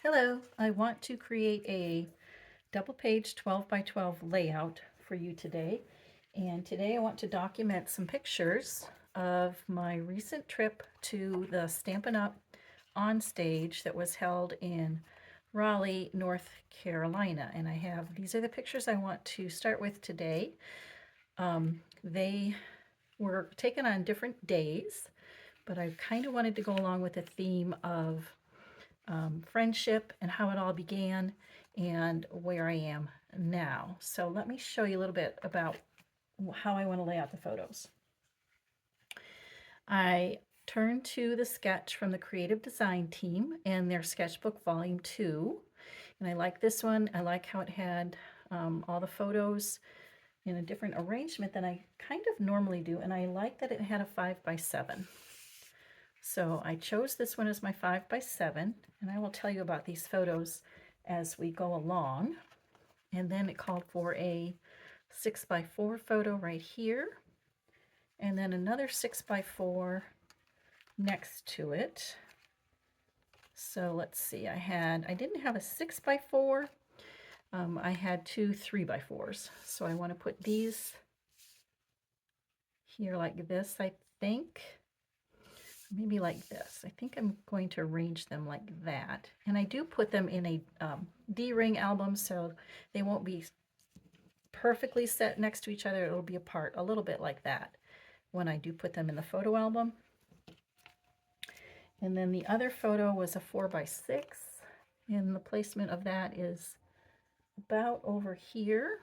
Hello, I want to create a double page 12 by 12 layout for you today. And today I want to document some pictures of my recent trip to the Stampin' Up! On stage that was held in Raleigh, North Carolina. And these are the pictures I want to start with today. They were taken on different days, but I kind of wanted to go along with the theme of friendship and how it all began and where I am now. So let me show you a little bit about how I want to lay out the photos. I turned to the sketch from the creative design team and their sketchbook volume 2. And I like this one. I like how it had all the photos in a different arrangement than I kind of normally do. And I like that it had a 5 by 7. So I chose this one as my 5 by 7, and I will tell you about these photos as we go along. And then it called for a 6 by 4 photo right here, and then another 6 by 4 next to it. So let's see, I didn't have a 6 by 4. I had two 3 by 4s. So I want to put these here like this, I think. Maybe like this. I think I'm going to arrange them like that. And I do put them in a D-ring album, so they won't be perfectly set next to each other. It'll be apart a little bit like that when I do put them in the photo album. And then the other photo was a 4 by 6, and the placement of that is about over here.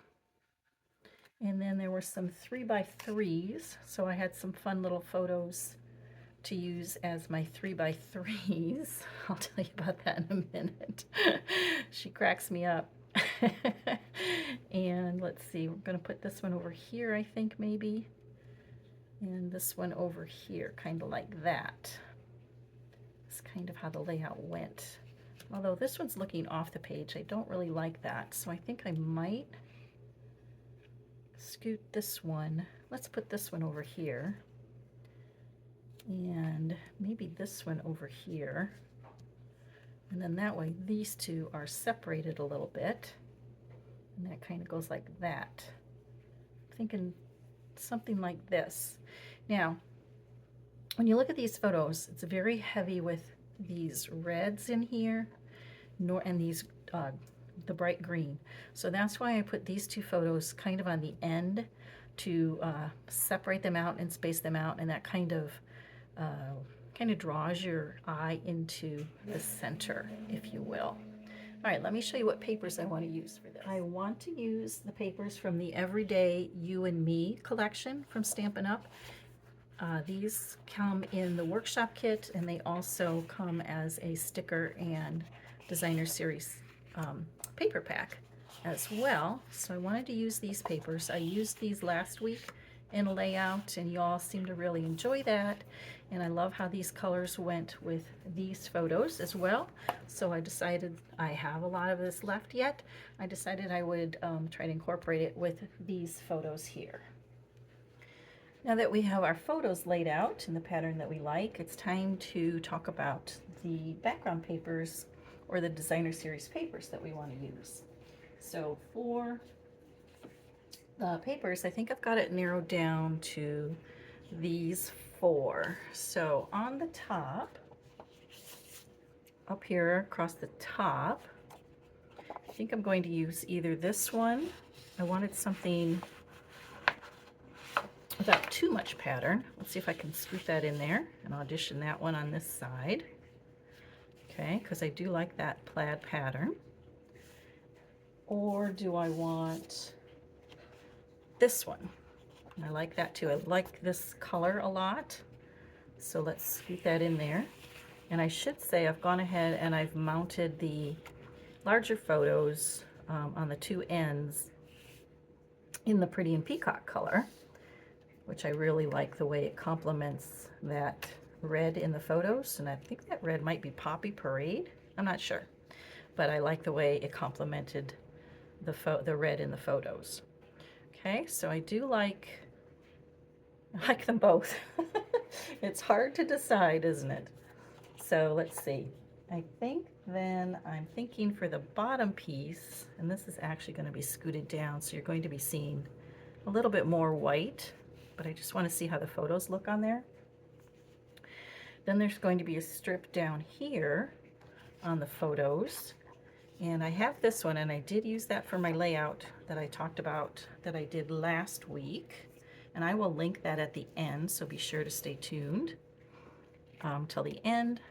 And then there were some 3 by 3s, so I had some fun little photos to use as my 3 by 3s. I'll tell you about that in a minute. She cracks me up. And let's see, we're going to put this one over here, I think, maybe. And this one over here, kind of like that. That's kind of how the layout went. Although this one's looking off the page, I don't really like that. So I think I might scoot this one. Let's put this one over here. And maybe this one over here. And then that way these two are separated a little bit. And that kind of goes like that. I'm thinking something like this. Now, when you look at these photos, it's very heavy with these reds in here, and these the bright green. So that's why I put these two photos kind of on the end to separate them out and space them out, and that kind of draws your eye into the center, if you will. All right, let me show you what papers I want to use for this. I want to use the papers from the Everyday You and Me collection from Stampin' Up! These come in the workshop kit, and they also come as a sticker and designer series paper pack as well. So I wanted to use these papers. I used these last week in a layout, and you all seem to really enjoy that. And I love how these colors went with these photos as well. So I decided, I have a lot of this left yet, I decided I would try to incorporate it with these photos here. Now that we have our photos laid out in the pattern that we like, it's time to talk about the background papers or the designer series papers that we want to use. So for the papers, I think I've got it narrowed down to these 4. So on the top, up here across the top, I think I'm going to use either this one. I wanted something without too much pattern. Let's see if I can scoot that in there and audition that one on this side. Okay, because I do like that plaid pattern. Or do I want this one? I like that too. I like this color a lot. So let's scoot that in there. And I should say I've gone ahead and I've mounted the larger photos on the two ends in the Pretty and Peacock color, which I really like the way it complements that red in the photos. And I think that red might be Poppy Parade. I'm not sure. But I like the way it complemented the red in the photos. Okay, so I do like them both. It's hard to decide, isn't it? So let's see. I think then I'm thinking for the bottom piece, and this is actually going to be scooted down, so you're going to be seeing a little bit more white, but I just want to see how the photos look on there. Then there's going to be a strip down here on the photos, and I have this one, and I did use that for my layout that I talked about that I did last week, and I will link that at the end, so be sure to stay tuned till the end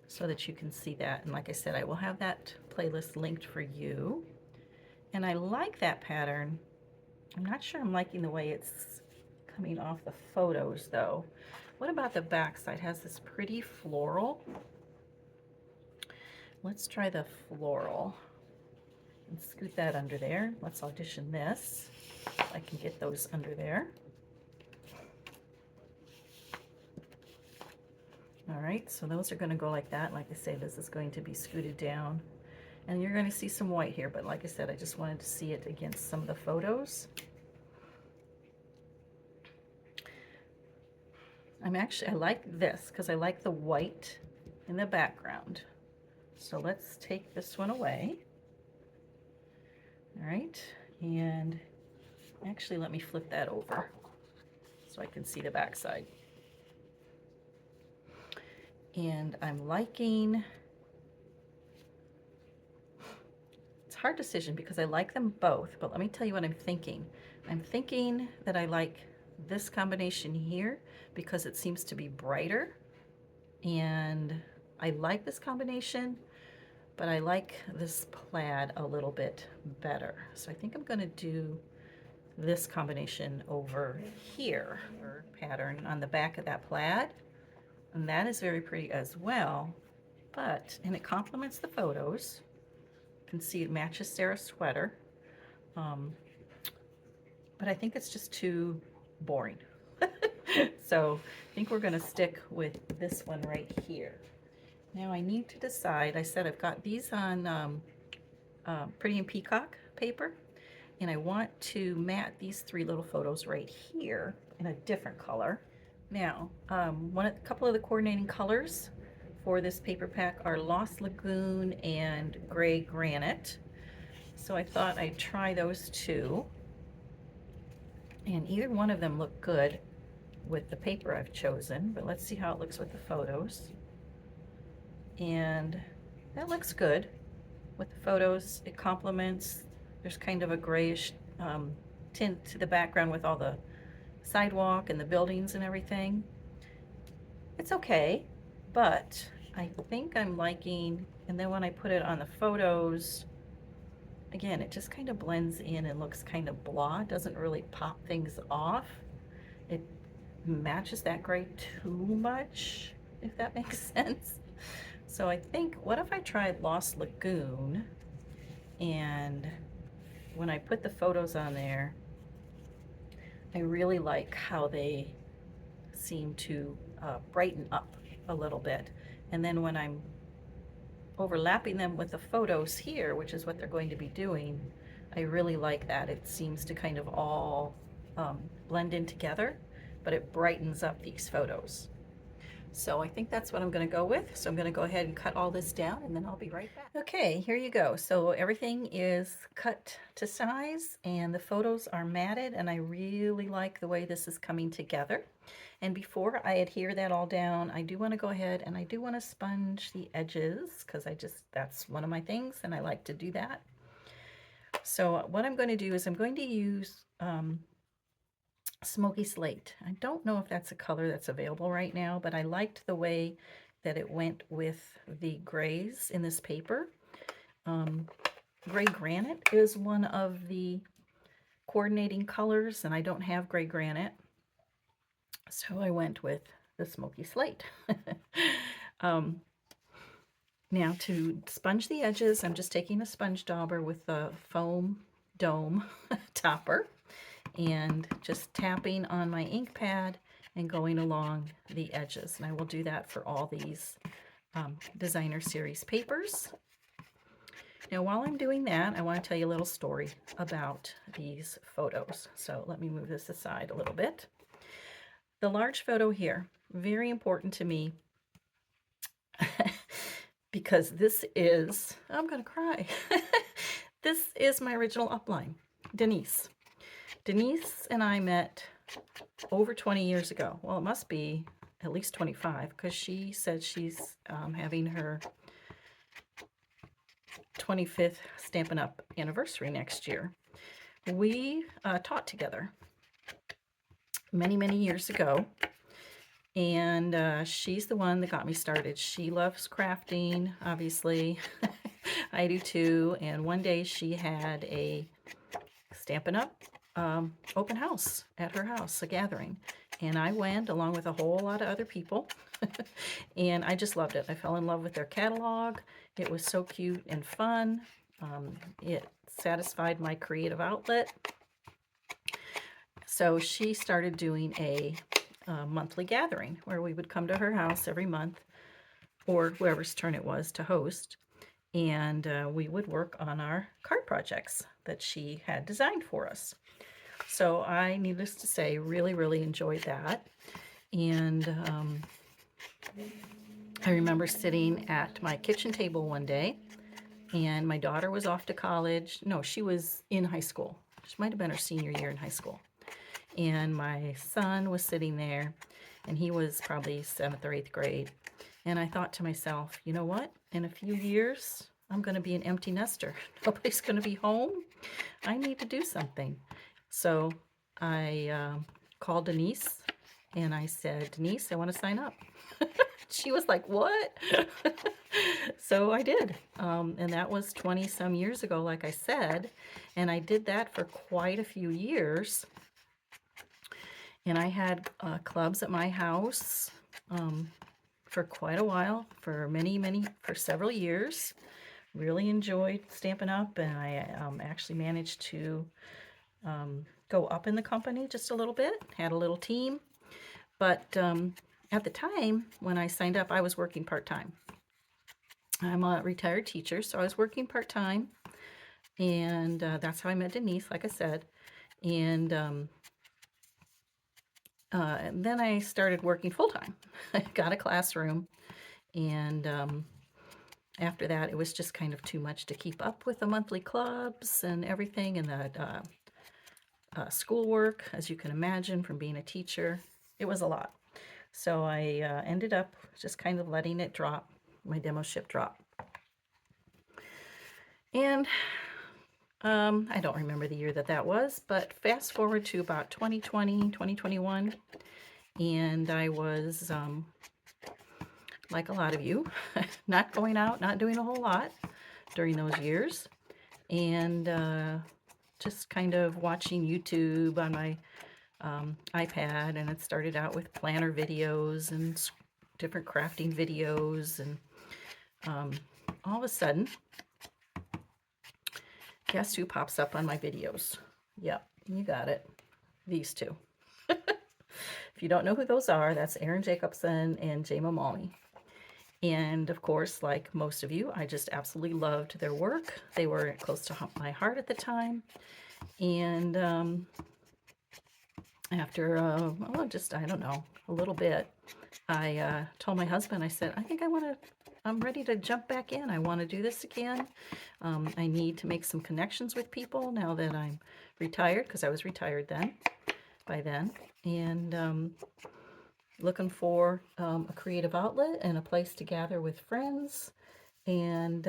so that you can see that. And like I said, I will have that playlist linked for you. And I like that pattern. I'm not sure I'm liking the way it's coming off the photos though. What about the back side? It has this pretty floral. Let's try the floral and scoot that under there. Let's audition this. I can get those under there. All right, so those are going to go like that. Like I say, this is going to be scooted down. And you're going to see some white here, but like I said, I just wanted to see it against some of the photos. I like this because I like the white in the background. So let's take this one away. All right, and actually let me flip that over so I can see the back side. And I'm liking, it's a hard decision because I like them both, but let me tell you what I'm thinking. I'm thinking that I like this combination here because it seems to be brighter, and I like this combination, but I like this plaid a little bit better. So I think I'm going to do this combination over here, or pattern on the back of that plaid. And that is very pretty as well, and it complements the photos. You can see it matches Sarah's sweater. But I think it's just too boring. So I think we're gonna stick with this one right here. Now I need to decide, I said I've got these on Pretty in Peacock paper, and I want to mat these three little photos right here in a different color. Now, a couple of the coordinating colors for this paper pack are Lost Lagoon and Gray Granite. So I thought I'd try those two. And either one of them look good with the paper I've chosen, but let's see how it looks with the photos. And that looks good with the photos. It complements, there's kind of a grayish tint to the background with all the sidewalk and the buildings and everything. It's okay, but I think I'm liking, and then when I put it on the photos, again, it just kind of blends in and looks kind of blah. It doesn't really pop things off. It matches that gray too much, if that makes sense. So I think, what if I tried Lost Lagoon, and when I put the photos on there, I really like how they seem to brighten up a little bit. And then when I'm overlapping them with the photos here, which is what they're going to be doing, I really like that. It seems to kind of all blend in together, but it brightens up these photos. So I think that's what I'm going to go with. So I'm going to go ahead and cut all this down, and then I'll be right back. Okay, here you go. So everything is cut to size and the photos are matted, and I really like the way this is coming together. And before I adhere that all down, I do want to go ahead and I do want to sponge the edges, because that's one of my things and I like to do that. So what I'm going to do is I'm going to use Smoky Slate. I don't know if that's a color that's available right now, but I liked the way that it went with the grays in this paper. Gray Granite is one of the coordinating colors, and I don't have Gray Granite, so I went with the Smoky Slate. Now to sponge the edges, I'm just taking a sponge dauber with the foam dome topper and just tapping on my ink pad and going along the edges. And I will do that for all these designer series papers. Now while I'm doing that, I want to tell you a little story about these photos. So let me move this aside a little bit. The large photo here, very important to me. because this is, I'm gonna cry. This is my original upline, Denise. Denise and I met over 20 years ago. Well, it must be at least 25 because she said she's having her 25th Stampin' Up! Anniversary next year. We taught together many, many years ago, and she's the one that got me started. She loves crafting, obviously. I do too, and one day she had a Stampin' Up! Open house at her house, a gathering, and I went along with a whole lot of other people, and I just loved it. I fell in love with their catalog. It was so cute and fun. It satisfied my creative outlet. So she started doing a monthly gathering where we would come to her house every month, or whoever's turn it was to host, and we would work on our card projects that she had designed for us. So I, needless to say, really, really enjoyed that. And I remember sitting at my kitchen table one day, and my daughter was off to college. No, she was in high school. She might have been her senior year in high school. And my son was sitting there, and he was probably 7th or 8th grade. And I thought to myself, you know what? In a few years, I'm going to be an empty nester. Nobody's going to be home. I need to do something. So I called Denise, and I said, Denise, I want to sign up. She was like, what? So I did. And that was 20 some years ago, like I said. And I did that for quite a few years. And I had clubs at my house for quite a while, for several years. Really enjoyed Stampin' Up! And I actually managed to go up in the company just a little bit, had a little team. But at the time when I signed up, I was working part-time. I'm a retired teacher, so I was working part-time. And that's how I met Denise, like I said. And then I started working full-time. I got a classroom, and after that, it was just kind of too much to keep up with the monthly clubs and everything, and the schoolwork, as you can imagine, from being a teacher. It was a lot. So I ended up just kind of letting it drop, my demo ship drop. And I don't remember the year that was, but fast forward to about 2020, 2021, and I was, like a lot of you, not going out, not doing a whole lot during those years, and just kind of watching YouTube on my iPad, and it started out with planner videos and different crafting videos, and all of a sudden, guess who pops up on my videos? Yep, you got it. These two. If you don't know who those are, that's Erin Jacobson and Jay Mamali. And of course, like most of you, I just absolutely loved their work. They were close to my heart at the time. And after, just, I don't know, a little bit, I told my husband, I said, I think I'm ready to jump back in. I want to do this again. I need to make some connections with people now that I'm retired, because I was retired by then, and looking for a creative outlet and a place to gather with friends. And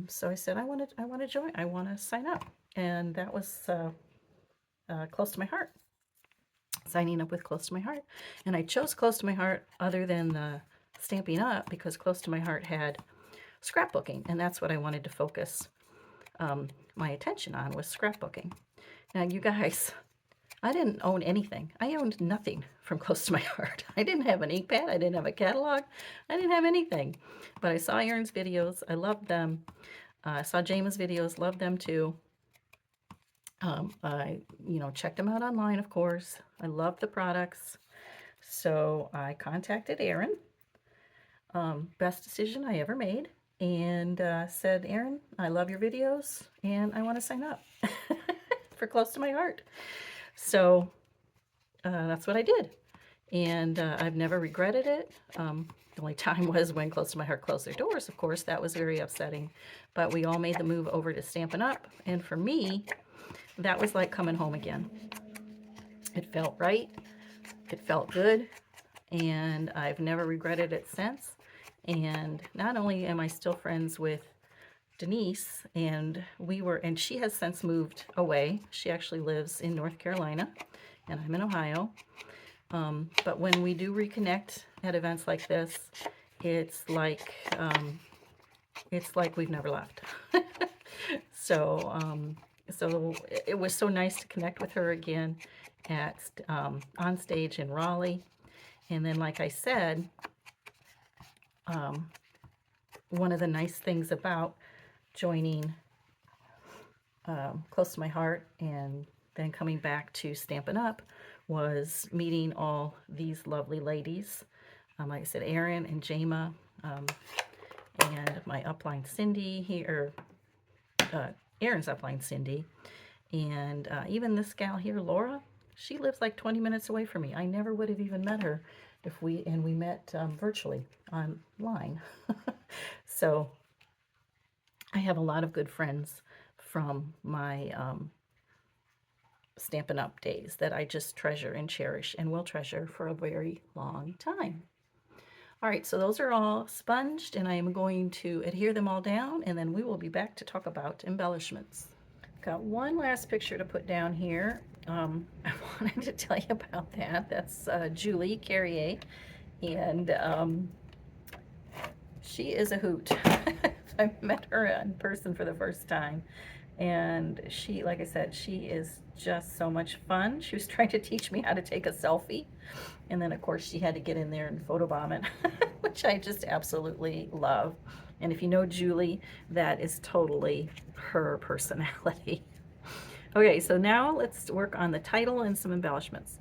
so I said, I want to join. I want to sign up, and that was close to my heart. Signing up with Close to My Heart. And I chose Close to My Heart other than Stampin' Up! Because Close to My Heart had scrapbooking, and that's what I wanted to focus my attention on, was scrapbooking. Now, you guys, I didn't own anything. I owned nothing from Close to My Heart. I didn't have an ink pad. I didn't have a catalog. I didn't have anything. But I saw Erin's videos. I loved them. I saw James' videos. Loved them too. I, checked them out online, of course. I loved the products. So I contacted Erin. Best decision I ever made. And said, Erin, I love your videos, and I want to sign up for Close to My Heart. So that's what I did. And I've never regretted it. The only time was when Close to My Heart closed their doors, of course. That was very upsetting. But we all made the move over to Stampin' Up. And for me, that was like coming home again. It felt right. It felt good. And I've never regretted it since. And not only am I still friends with Denise, and she has since moved away. She actually lives in North Carolina, and I'm in Ohio. But when we do reconnect at events like this, it's like we've never left. So it was so nice to connect with her again at on stage in Raleigh. And then, like I said, one of the nice things about joining Close to My Heart and then coming back to Stampin' Up was meeting all these lovely ladies. Like I said, Erin and Jama, and my upline Cindy here, Erin's upline Cindy, and even this gal here, Laura. She lives like 20 minutes away from me. I never would have even met her if we met virtually online. So I have a lot of good friends from my Stampin' Up days that I just treasure and cherish and will treasure for a very long time. All right, so those are all sponged, and I am going to adhere them all down, and then we will be back to talk about embellishments. Got one last picture to put down here. I wanted to tell you about that. That's Julie Carrier, and she is a hoot. I met her in person for the first time, and she, like I said, she is just so much fun. She was trying to teach me how to take a selfie, and then of course she had to get in there and photobomb it, which I just absolutely love. And if you know Julie, that is totally her personality. Okay, so now let's work on the title and some embellishments.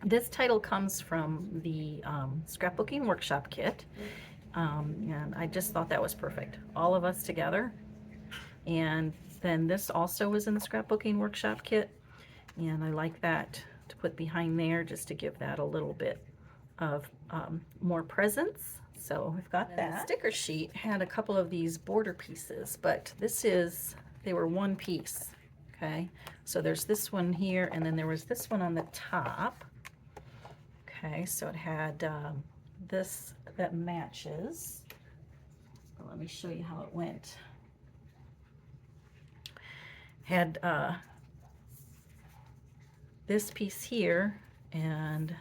This title comes from the Scrapbooking Workshop Kit. And I just thought that was perfect. All of us together. And then this also was in the Scrapbooking Workshop Kit. And I like that to put behind there just to give that a little bit of more presence. So we've got that. The sticker sheet had a couple of these border pieces, but they were one piece. Okay, so there's this one here, and then there was this one on the top. Okay, so it had this that matches. Let me show you how it went. Had this piece here and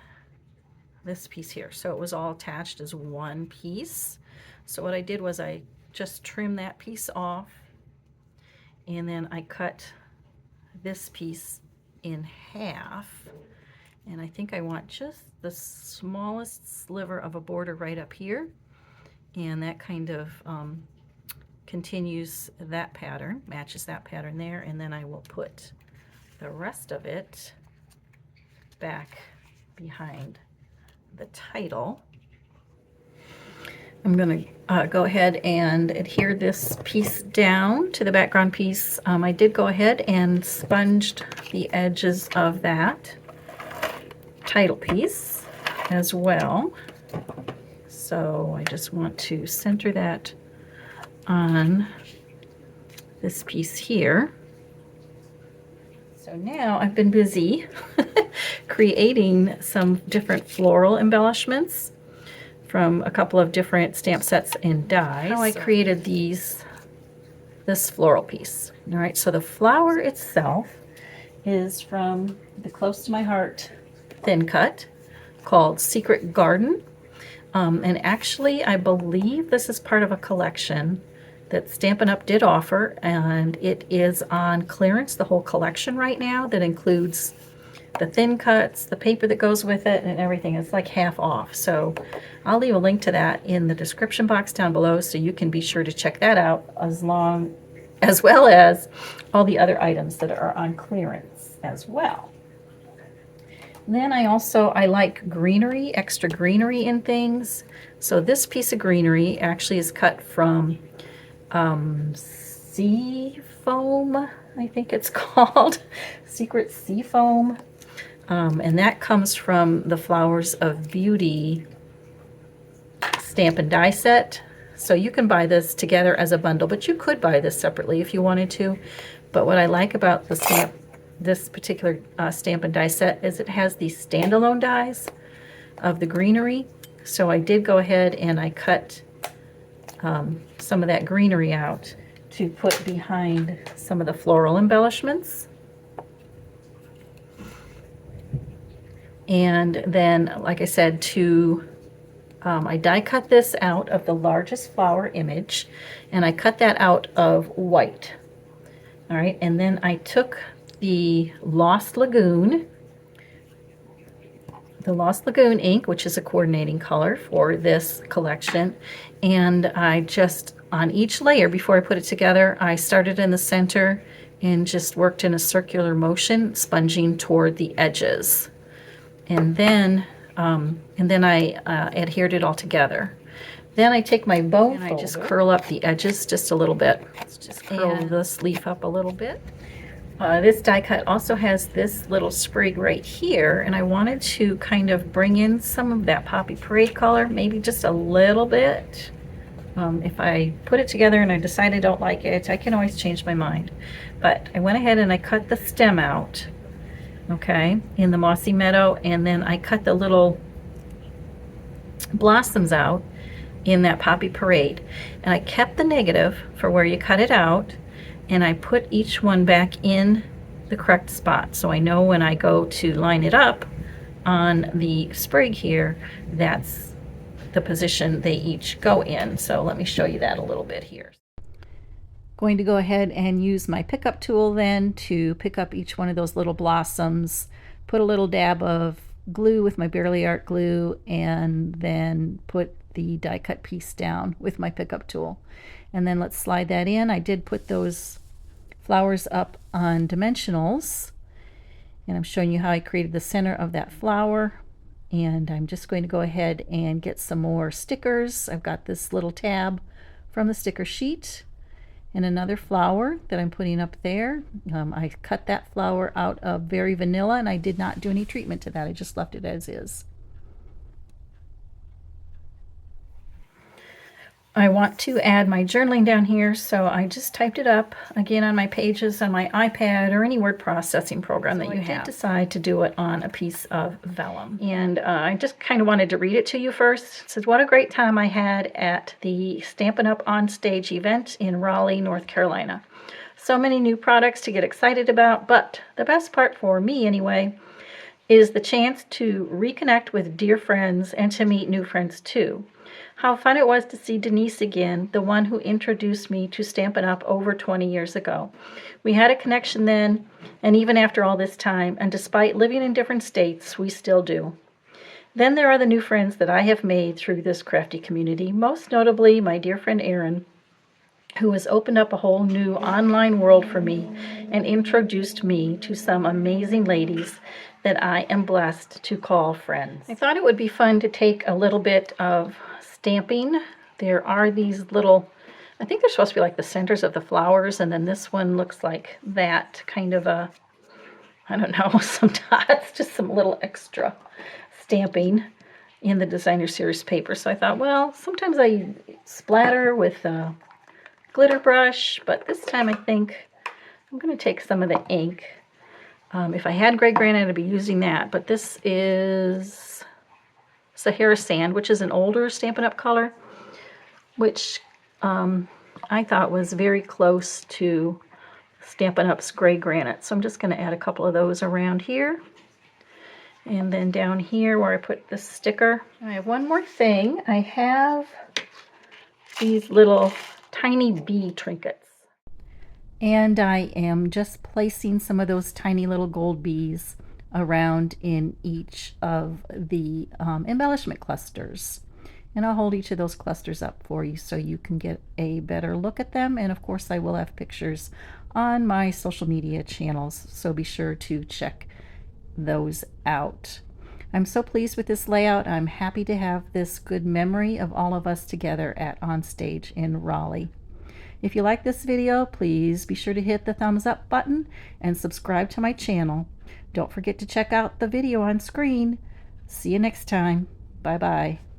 this piece here, so it was all attached as one piece. So what I did was I just trimmed that piece off, and then I cut this piece in half, and I think I want just the smallest sliver of a border right up here, and that kind of continues that pattern, matches that pattern there, and then I will put the rest of it back behind the title. I'm going to go ahead and adhere this piece down to the background piece. I did go ahead and sponged the edges of that title piece as well. So I just want to center that on this piece here. So now I've been busy creating some different floral embellishments from a couple of different stamp sets and dies. How I created this floral piece. All right, so the flower itself is from the Close to My Heart thin cut called Secret Garden. And actually, I believe this is part of a collection that Stampin' Up! Did offer, and it is on clearance, the whole collection right now, that includes the thin cuts, the paper that goes with it, and everything. It's like half off. So I'll leave a link to that in the description box down below, so you can be sure to check that out, as well as all the other items that are on clearance as well. Then I like greenery, extra greenery in things. So this piece of greenery actually is cut from sea foam, I think it's called, Secret Sea Foam. And that comes from the Flowers of Beauty Stampin' die set. So you can buy this together as a bundle, but you could buy this separately if you wanted to. But what I like about this particular Stampin' die set is it has these standalone dies of the greenery. So I did go ahead and I cut some of that greenery out to put behind some of the floral embellishments. And then, like I said, I die cut this out of the largest flower image, and I cut that out of white. All right, and then I took the Lost Lagoon ink, which is a coordinating color for this collection, and I just, on each layer, before I put it together, I started in the center and just worked in a circular motion, sponging toward the edges. And then I adhered it all together. Then I take my bone and I just curl up the edges just a little bit. Let's just curl this leaf up a little bit. This die cut also has this little sprig right here, and I wanted to kind of bring in some of that Poppy Parade color, maybe just a little bit. If I put it together and I decide I don't like it, I can always change my mind. But I went ahead and I cut the stem out, okay, in the Mossy Meadow, and then I cut the little blossoms out in that Poppy Parade. And I kept the negative for where you cut it out, and I put each one back in the correct spot. So I know when I go to line it up on the sprig here, that's the position they each go in. So let me show you that a little bit here. Going to go ahead and use my pickup tool then to pick up each one of those little blossoms, put a little dab of glue with my Barely Art glue, and then put the die cut piece down with my pickup tool. And then let's slide that in. I did put those flowers up on dimensionals, and I'm showing you how I created the center of that flower. And I'm just going to go ahead and get some more stickers. I've got this little tab from the sticker sheet and another flower that I'm putting up there. I cut that flower out of Very Vanilla, and I did not do any treatment to that. I just left it as is. I want to add my journaling down here, so I just typed it up again on my pages on my iPad or any word processing program that you have. I did decide to do it on a piece of vellum, and I just kind of wanted to read it to you first. It says, "What a great time I had at the Stampin' Up! On Stage event in Raleigh, North Carolina. So many new products to get excited about, but the best part for me anyway is the chance to reconnect with dear friends and to meet new friends too. How fun it was to see Denise again, the one who introduced me to Stampin' Up! Over 20 years ago. We had a connection then, and even after all this time, and despite living in different states, we still do. Then there are the new friends that I have made through this crafty community, most notably my dear friend Erin, who has opened up a whole new online world for me and introduced me to some amazing ladies that I am blessed to call friends." I thought it would be fun to take a little bit of stamping. There are these little, I think they're supposed to be like the centers of the flowers, and then this one looks like that, kind of a, I don't know, some dots, just some little extra stamping in the designer series paper. So I thought, well, sometimes I splatter with a glitter brush, but this time I think I'm going to take some of the ink. If I had gray granite, I'd be using that, but this is Sahara Sand, which is an older Stampin' Up! Color, which I thought was very close to Stampin' Up's gray granite. So I'm just going to add a couple of those around here. And then down here where I put the sticker, I have one more thing. I have these little tiny bee trinkets. And I am just placing some of those tiny little gold bees around in each of the embellishment clusters. And I'll hold each of those clusters up for you so you can get a better look at them. And of course I will have pictures on my social media channels, so be sure to check those out. I'm so pleased with this layout. I'm happy to have this good memory of all of us together at On Stage in Raleigh. If you like this video, please be sure to hit the thumbs up button and subscribe to my channel. Don't forget to check out the video on screen. See you next time. Bye-bye.